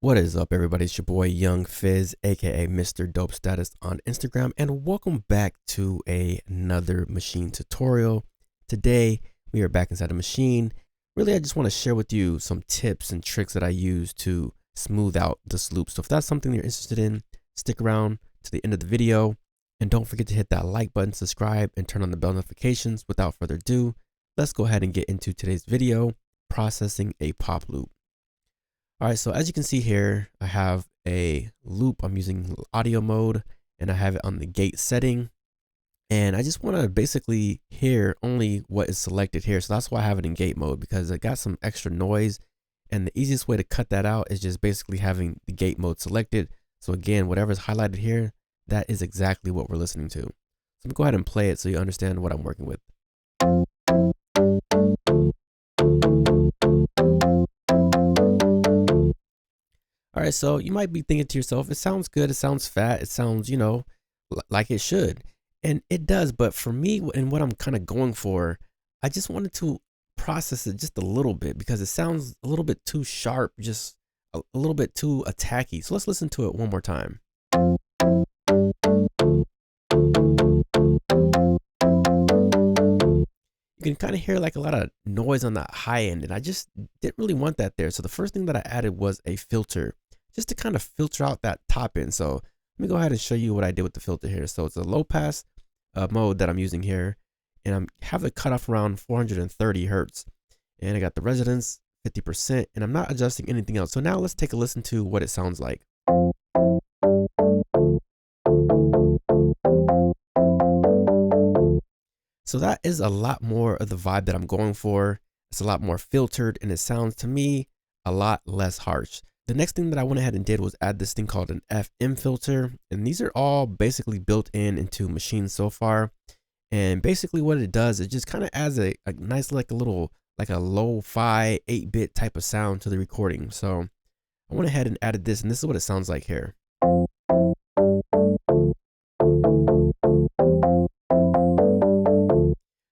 What is up, everybody? It's your boy Young Fizz, aka mr.dopestatus on Instagram, and welcome back to another Maschine tutorial. Today we are back inside the Maschine. Really, I just want to share with you some tips and tricks that I use to smooth out this loop. So if that's something you're interested in, stick around to the end of the video, and don't forget to hit that like button, subscribe, and turn on the bell notifications. Without further ado, let's go ahead and get into today's video, processing a pop loop. All right, so as you can see here, I have a loop. I'm using audio mode and I have it on the gate setting. And I just want to basically hear only what is selected here. So that's why I have it in gate mode, because I got some extra noise. And the easiest way to cut that out is just basically having the gate mode selected. So again, whatever is highlighted here, that is exactly what we're listening to. So I'm gonna go ahead and play it so you understand what I'm working with. All right, so you might be thinking to yourself, it sounds good, it sounds fat, it sounds, like it should. And it does, but for me and what I'm kind of going for, I just wanted to process it just a little bit because it sounds a little bit too sharp, just a little bit too attacky. So let's listen to it one more time. You can kind of hear like a lot of noise on the high end, and I just didn't really want that there. So the first thing that I added was a filter, just to kind of filter out that top end. So let me go ahead and show you what I did with the filter here. So it's a low pass mode that I'm using here, and I have the cutoff around 430 hertz, and I got the resonance 50%, and I'm not adjusting anything else. So now let's take a listen to what it sounds like. So that is a lot more of the vibe that I'm going for. It's a lot more filtered, and it sounds to me a lot less harsh. The next thing that I went ahead and did was add this thing called an FM filter. And these are all basically built into Maschine so far. And basically what it does, it just kind of adds a nice, like a lo-fi 8-bit type of sound to the recording. So I went ahead and added this, and this is what it sounds like here.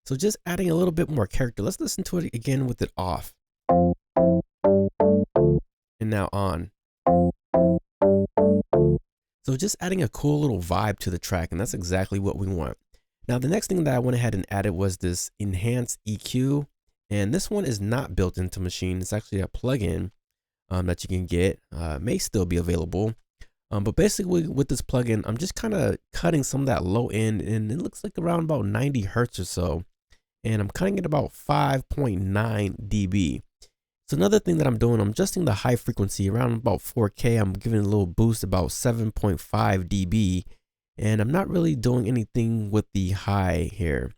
So just adding a little bit more character. Let's listen to it again with it off. And now on. So just adding a cool little vibe to the track, and that's exactly what we want. Now the next thing that I went ahead and added was this enhanced EQ, and this one is not built into Maschine. It's actually a plugin that you can get. May still be available. But basically with this plugin, I'm just kind of cutting some of that low end, and it looks like around about 90 hertz or so. And I'm cutting it about 5.9 dB. So another thing that I'm doing, I'm adjusting the high frequency around about 4K. I'm giving it a little boost about 7.5 dB. And I'm not really doing anything with the high here.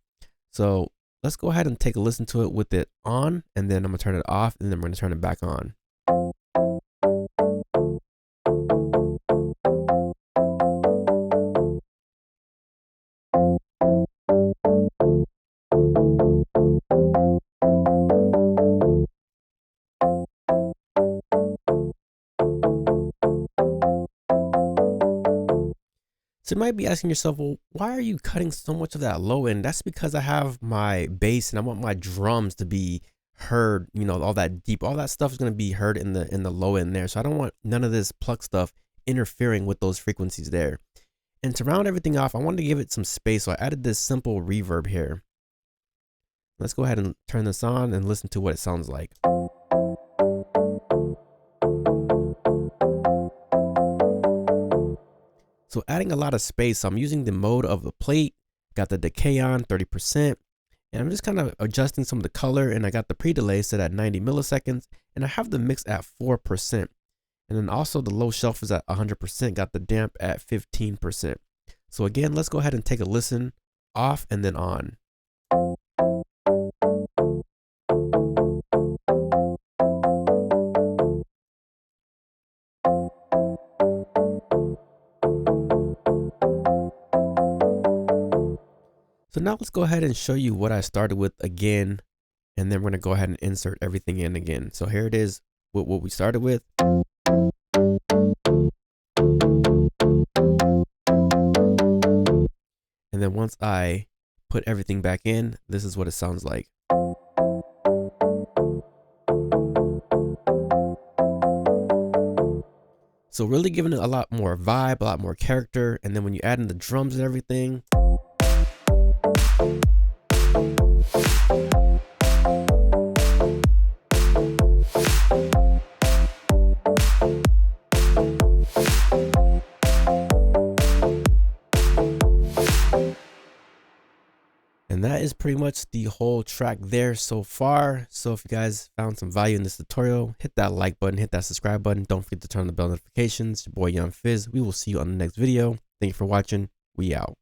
So let's go ahead and take a listen to it with it on, and then I'm gonna turn it off, and then I'm gonna turn it back on. So you might be asking yourself, well, why are you cutting so much of that low end? That's because I have my bass and I want my drums to be heard, all that deep, all that stuff is going to be heard in the low end there. So I don't want none of this pluck stuff interfering with those frequencies there. And to round everything off, I wanted to give it some space. So I added this simple reverb here. Let's go ahead and turn this on and listen to what it sounds like. So adding a lot of space, I'm using the mode of the plate, got the decay on 30%, and I'm just kind of adjusting some of the color, and I got the pre-delay set at 90 milliseconds, and I have the mix at 4%. And then also the low shelf is at 100%, got the damp at 15%. So again, let's go ahead and take a listen, off and then on. So now let's go ahead and show you what I started with again, and then we're gonna go ahead and insert everything in again. So here it is with what we started with. And then once I put everything back in, this is what it sounds like. So really giving it a lot more vibe, a lot more character. And then when you add in the drums and everything, and that is pretty much the whole track there so far. So if you guys found some value in this tutorial, hit that like button, hit that subscribe button. Don't forget to turn on the bell notifications. Your boy Young Fizz. We will see you on the next video. Thank you for watching. We out.